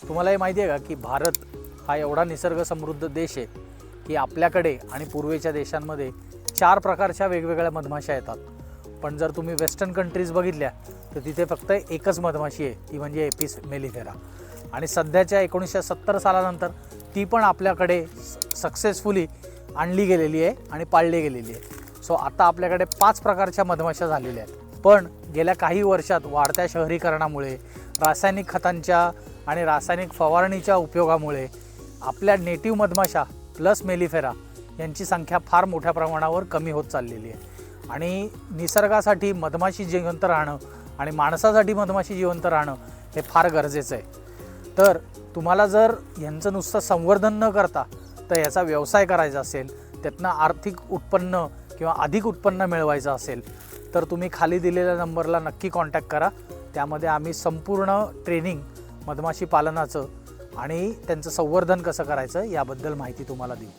तुम्हाला हे माहिती आहे का की भारत हा एवढा निसर्ग समृद्ध देश आहे की आपल्याकडे आणि पूर्वेच्या देशांमध्ये 4 प्रकारच्या वेगवेगळ्या मधमाशा येतात. पण जर तुम्ही वेस्टर्न कंट्रीज बघितल्या तर तिथे फक्त एकच मधमाशी आहे, ती म्हणजे एपिस मेलिफेरा. आणि सध्याच्या 1970 सालानंतर ती पण आपल्याकडे सक्सेसफुली आणली गेलेली आहे आणि पाळली गेलेली आहे. सो आता आपल्याकडे 5 प्रकारच्या मधमाशा झालेल्या आहेत. पण गेल्या काही वर्षात वाढत्या शहरीकरणामुळे, रासायनिक खतांच्या आणि रासायनिक फवारणीच्या उपयोगामुळे आपल्या नेटिव्ह मधमाशा प्लस मेलिफेरा यांची संख्या फार मोठ्या प्रमाणावर कमी होत चाललेली आहे. आणि निसर्गासाठी मधमाशी जिवंत राहणं आणि माणसासाठी मधमाशी जिवंत राहणं हे फार गरजेचं आहे. तर तुम्हाला जर यांचं नुसतं संवर्धन न करता तर याचा व्यवसाय करायचा असेल, त्यातनं आर्थिक उत्पन्न किंवा अधिक उत्पन्न मिळवायचं असेल तर तुम्ही खाली दिलेल्या नंबरला नक्की कॉन्टॅक्ट करा. त्यामध्ये आम्ही संपूर्ण ट्रेनिंग मधमाशी पालनाचं आणि त्यांचं संवर्धन कसं करायचं याबद्दल माहिती तुम्हाला देऊ.